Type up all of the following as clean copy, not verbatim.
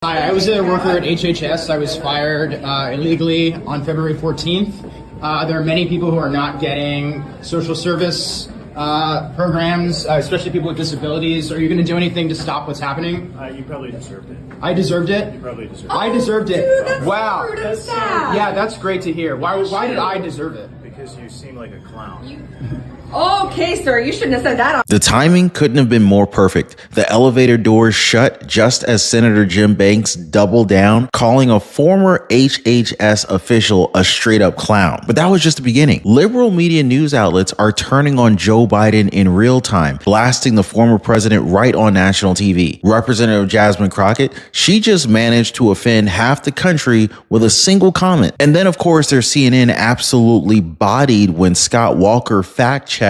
Hi, I was a worker at HHS. I was fired illegally on February 14th. There are many people who are not getting social service programs, especially people with disabilities. Are you going to do anything to stop what's happening? You probably deserved it. I deserved it? You probably deserved it. I deserved it. Dude, that's wow. so rude and sad. Yeah, that's great to hear. Why did I deserve it? Because you seem like a clown. Okay, sir, you shouldn't have said that. The timing couldn't have been more perfect. The elevator doors shut just as Senator Jim Banks doubled down, calling a former HHS official a straight up clown. But that was just the beginning. Liberal media news outlets are turning on Joe Biden in real time, blasting the former president right on national TV. Representative Jasmine Crockett, she just managed to offend half the country with a single comment. And then, of course, there's CNN absolutely bodied when Scott Walker fact-checked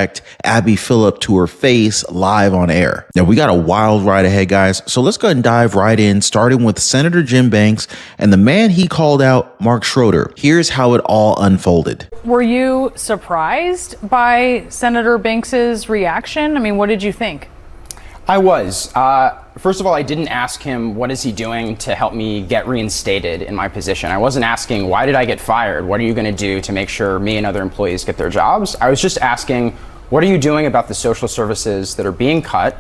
Abby Phillip to her face live on air. Now, we got a wild ride ahead, guys, so let's go ahead and dive right in, starting with Senator Jim Banks and the man he called out, Mark Schroeder. Here's how it all unfolded. Were you surprised by Senator Banks's reaction? I mean, what did you think? I was. First of all, I didn't ask him, what is he doing to help me get reinstated in my position? I wasn't asking, why did I get fired? What are you going to do to make sure me and other employees get their jobs? I was just asking, what are you doing about the social services that are being cut,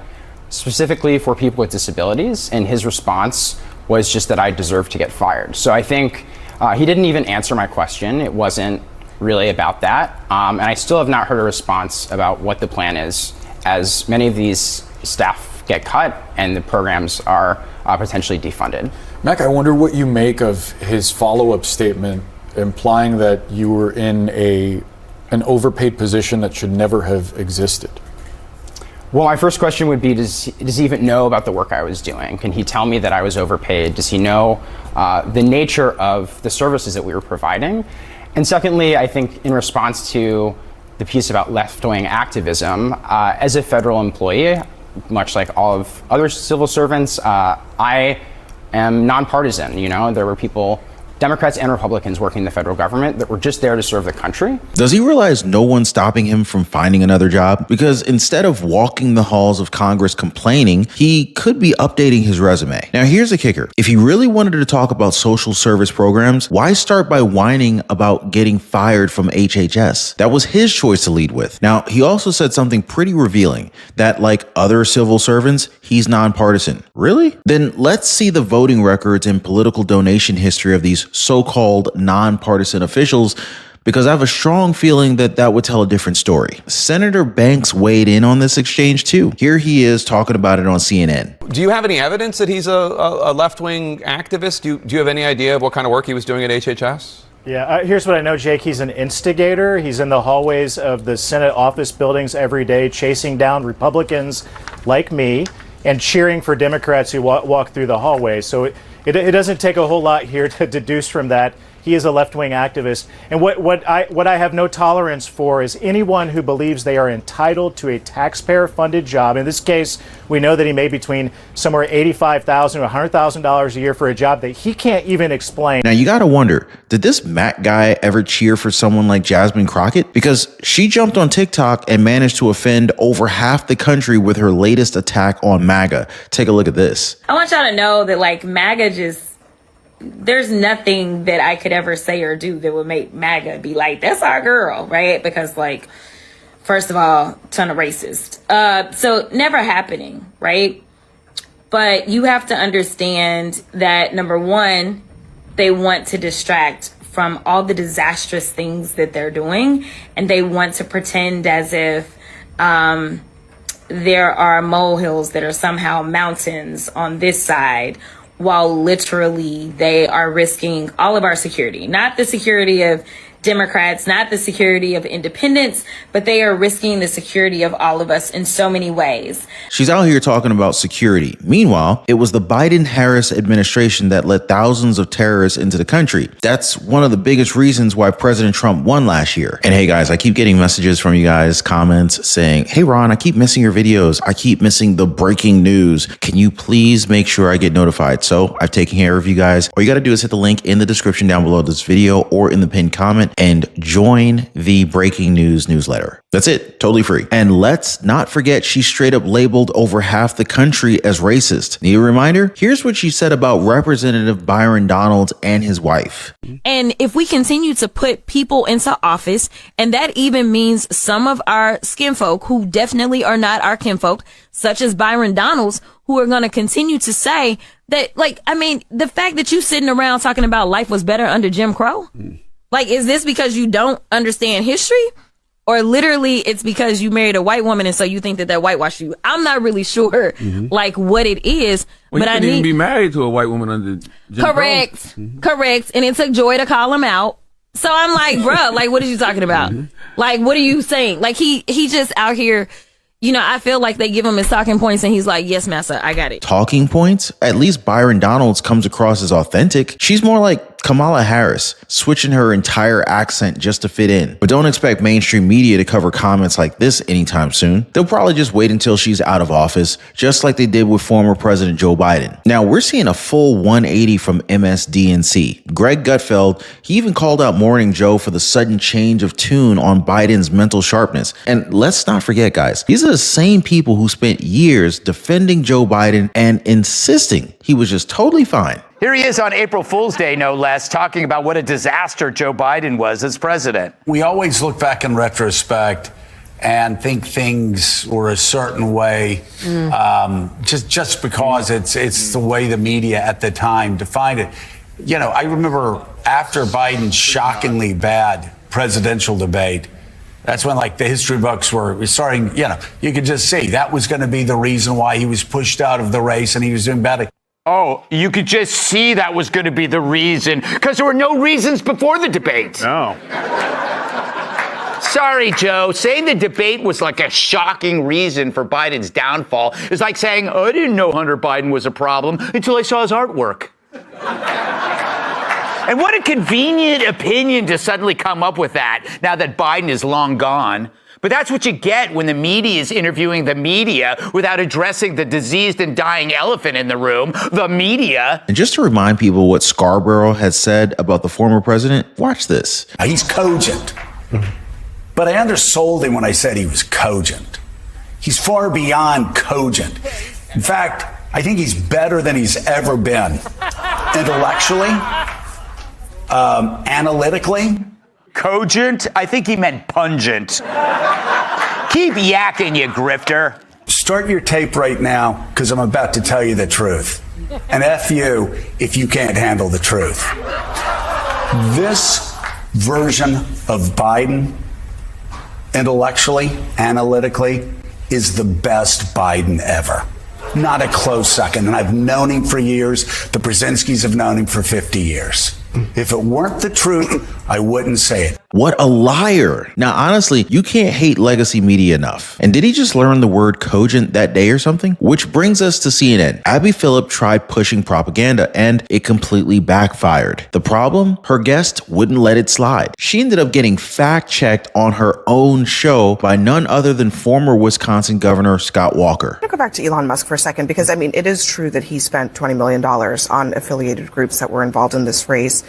specifically for people with disabilities? And his response was just that I deserve to get fired. So I think he didn't even answer my question. It wasn't really about that. And I still have not heard a response about what the plan is, as many of these staff get cut and the programs are potentially defunded. Mac, I wonder what you make of his follow-up statement implying that you were in an overpaid position that should never have existed. Well, my first question would be, does he even know about the work I was doing? Can he tell me that I was overpaid? Does he know the nature of the services that we were providing? And secondly, I think in response to the piece about left-wing activism, as a federal employee, much like all of other civil servants, I am nonpartisan. You know, there were people, Democrats and Republicans, working in the federal government that were just there to serve the country. Does he realize no one's stopping him from finding another job? Because instead of walking the halls of Congress complaining, he could be updating his resume. Now, here's the kicker. If he really wanted to talk about social service programs, why start by whining about getting fired from HHS? That was his choice to lead with. Now, he also said something pretty revealing, that like other civil servants, he's nonpartisan. Really? Then let's see the voting records and political donation history of these so-called nonpartisan officials, because I have a strong feeling that that would tell a different story. Senator Banks weighed in on this exchange too. Here he is talking about it on CNN. Do you have any evidence that he's a left-wing activist? Do you have any idea of what kind of work he was doing at HHS? Yeah, here's what I know, Jake. He's an instigator. He's in the hallways of the Senate office buildings every day, chasing down Republicans like me and cheering for Democrats who walk through the hallways. So it doesn't take a whole lot here to deduce from that. He is a left-wing activist. And what I have no tolerance for is anyone who believes they are entitled to a taxpayer-funded job. In this case, we know that he made between somewhere $85,000 to $100,000 a year for a job that he can't even explain. Now, you got to wonder, did this Mac guy ever cheer for someone like Jasmine Crockett? Because she jumped on TikTok and managed to offend over half the country with her latest attack on MAGA. Take a look at this. I want y'all to know that, like, MAGA just, there's nothing that I could ever say or do that would make MAGA be like, that's our girl, right? Because, like, first of all, ton of racist. So never happening, right? But you have to understand that, number one, they want to distract from all the disastrous things that they're doing. And they want to pretend as if there are molehills that are somehow mountains on this side, while literally they are risking all of our security, not the security of Democrats, not the security of independents, but they are risking the security of all of us in so many ways. She's out here talking about security. Meanwhile, it was the Biden-Harris administration that let thousands of terrorists into the country. That's one of the biggest reasons why President Trump won last year. And hey guys, I keep getting messages from you guys, comments saying, hey Ron, I keep missing your videos. I keep missing the breaking news. Can you please make sure I get notified? So I've taken care of you guys. All you got to do is hit the link in the description down below this video or in the pinned comment moment and join the breaking news newsletter. That's it. Totally free. And let's not forget she straight up labeled over half the country as racist. Need a reminder? Here's what she said about Representative Byron Donalds and his wife. And if we continue to put people into office, and that even means some of our skinfolk who definitely are not our kinfolk, such as Byron Donalds, who are going to continue to say that, the fact that you sitting around talking about life was better under Jim Crow, is this because you don't understand history? Or literally it's because you married a white woman and so you think that whitewashed you. I'm not really sure, what it is. Well, but you I couldn't need even be married to a white woman under Jim correct, Crow. correct. And it took Joy to call him out. So I'm like, bruh, what are you talking about? What are you saying? He just out here. I feel like they give him his talking points and he's like, yes, massa, I got it. Talking points? At least Byron Donalds comes across as authentic. She's more like Kamala Harris, switching her entire accent just to fit in. But don't expect mainstream media to cover comments like this anytime soon. They'll probably just wait until she's out of office, just like they did with former President Joe Biden. Now, we're seeing a full 180 from MSDNC. Greg Gutfeld, he even called out Morning Joe for the sudden change of tune on Biden's mental sharpness. And let's not forget, guys, these are the same people who spent years defending Joe Biden and insisting he was just totally fine. Here he is on April Fool's Day, no less, talking about what a disaster Joe Biden was as president. We always look back in retrospect and think things were a certain way, just because it's the way the media at the time defined it. I remember after Biden's shockingly bad presidential debate, that's when the history books were starting, you could just see that was going to be the reason why he was pushed out of the race and he was doing bad. Oh, you could just see that was going to be the reason, because there were no reasons before the debate. No. Sorry, Joe. Saying the debate was like a shocking reason for Biden's downfall is like saying, I didn't know Hunter Biden was a problem until I saw his artwork. And what a convenient opinion to suddenly come up with that now that Biden is long gone. But that's what you get when the media is interviewing the media without addressing the diseased and dying elephant in the room, the media. And just to remind people what Scarborough had said about the former president, watch this. He's cogent. But I undersold him when I said he was cogent. He's far beyond cogent. In fact, I think he's better than he's ever been. Intellectually, analytically. Cogent? I think he meant pungent. Keep yakking, you grifter. Start your tape right now, because I'm about to tell you the truth. And F you if you can't handle the truth. This version of Biden, intellectually, analytically, is the best Biden ever. Not a close second. And I've known him for years. The Brzezinskis have known him for 50 years. If it weren't the truth, I wouldn't say it. What a liar. Now, honestly, you can't hate legacy media enough. And did he just learn the word cogent that day or something? Which brings us to CNN. Abby Phillip tried pushing propaganda and it completely backfired. The problem? Her guest wouldn't let it slide. She ended up getting fact-checked on her own show by none other than former Wisconsin Governor Scott Walker. I'm going to go back to Elon Musk for a second because, it is true that he spent $20 million on affiliated groups that were involved in this race.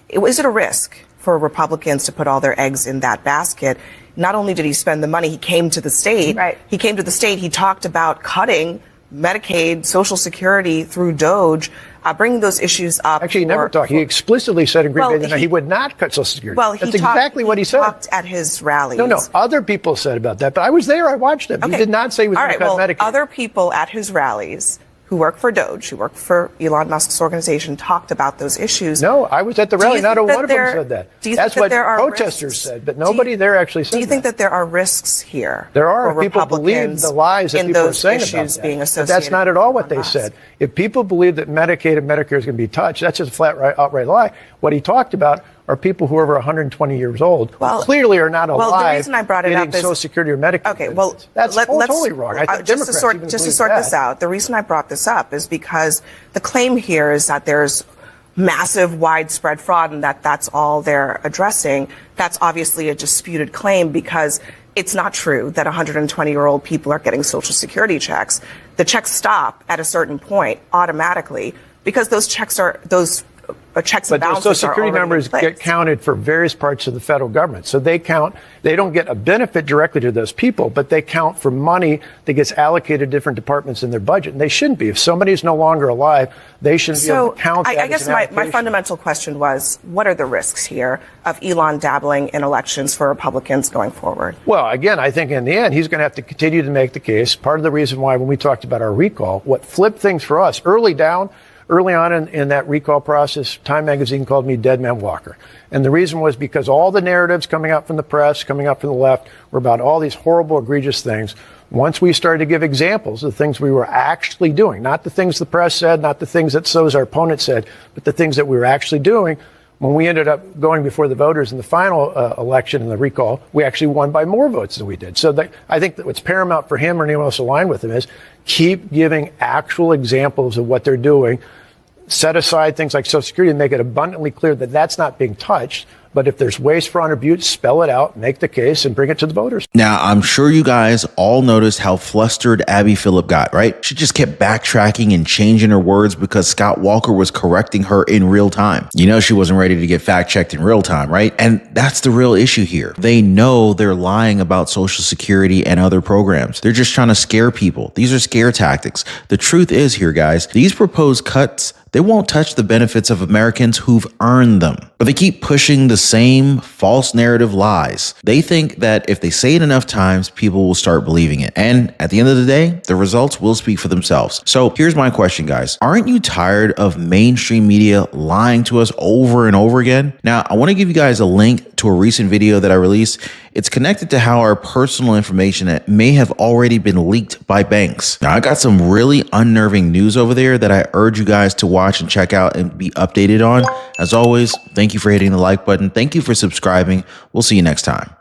Is it a risk for Republicans to put all their eggs in that basket? Not only did he spend the money, he came to the state. Right. He came to the state. He talked about cutting Medicaid, Social Security through Doge, bringing those issues up. Actually, he never talked. He explicitly said in Green Bay that he would not cut Social Security. Well, that's exactly what he said. He talked at his rallies. No, other people said about that, but I was there. I watched him. Okay. He did not say he was going to cut Medicaid. Other people at his rallies who work for Doge, who work for Elon Musk's organization, talked about those issues. No, I was at the rally. Not one of them said that. That's what protesters risks? Said, but nobody there actually said that. Do you think that there are risks here? There are. If people believe the lies that people are saying about that. Being associated, but that's not at all what they said. If people believe that Medicaid and Medicare is going to be touched, that's just a flat, outright lie. What he talked about are people who are over 120 years old who clearly are not alive. Well, the reason I brought it up is Social Security or Medicaid. Okay, well, that's totally wrong. I think just to sort this out, the reason I brought this up is because the claim here is that there's massive, widespread fraud and that's all they're addressing. That's obviously a disputed claim because it's not true that 120-year-old people are getting Social Security checks. The checks stop at a certain point automatically because those checks and But those balances Social Security are already numbers in place. get counted for various parts of the federal government. So they don't get a benefit directly to those people, but they count for money that gets allocated to different departments in their budget. And they shouldn't be. If somebody's no longer alive, they shouldn't be able to count that I guess as an my allocation. fundamental question was, what are the risks here of Elon dabbling in elections for Republicans going forward? Well, again, I think in the end, he's going to have to continue to make the case. Part of the reason why when we talked about our recall, what flipped things for us early on in that recall process, Time magazine called me Dead Man Walker. And the reason was because all the narratives coming out from the press, coming out from the left, were about all these horrible, egregious things. Once we started to give examples of the things we were actually doing, not the things the press said, not the things that our opponents said, but the things that we were actually doing, when we ended up going before the voters in the final election in the recall, we actually won by more votes than we did. So I think that what's paramount for him or anyone else aligned with him is keep giving actual examples of what they're doing. Set aside things like Social Security and make it abundantly clear that that's not being touched. But if there's waste, fraud, or abuse, spell it out, make the case, and bring it to the voters. Now, I'm sure you guys all noticed how flustered Abby Phillip got, right? She just kept backtracking and changing her words because Scott Walker was correcting her in real time. You know she wasn't ready to get fact-checked in real time, right? And that's the real issue here. They know they're lying about Social Security and other programs. They're just trying to scare people. These are scare tactics. The truth is here, guys, these proposed cuts, they won't touch the benefits of Americans who've earned them. But they keep pushing the same false narrative lies. They think that if they say it enough times, people will start believing it. And at the end of the day, the results will speak for themselves. So here's my question, guys. Aren't you tired of mainstream media lying to us over and over again? Now, I want to give you guys a link to a recent video that I released. It's connected to how our personal information that may have already been leaked by banks. Now, I got some really unnerving news over there that I urge you guys to watch and check out and be updated on. As always, thank you for hitting the like button. Thank you for subscribing. We'll see you next time.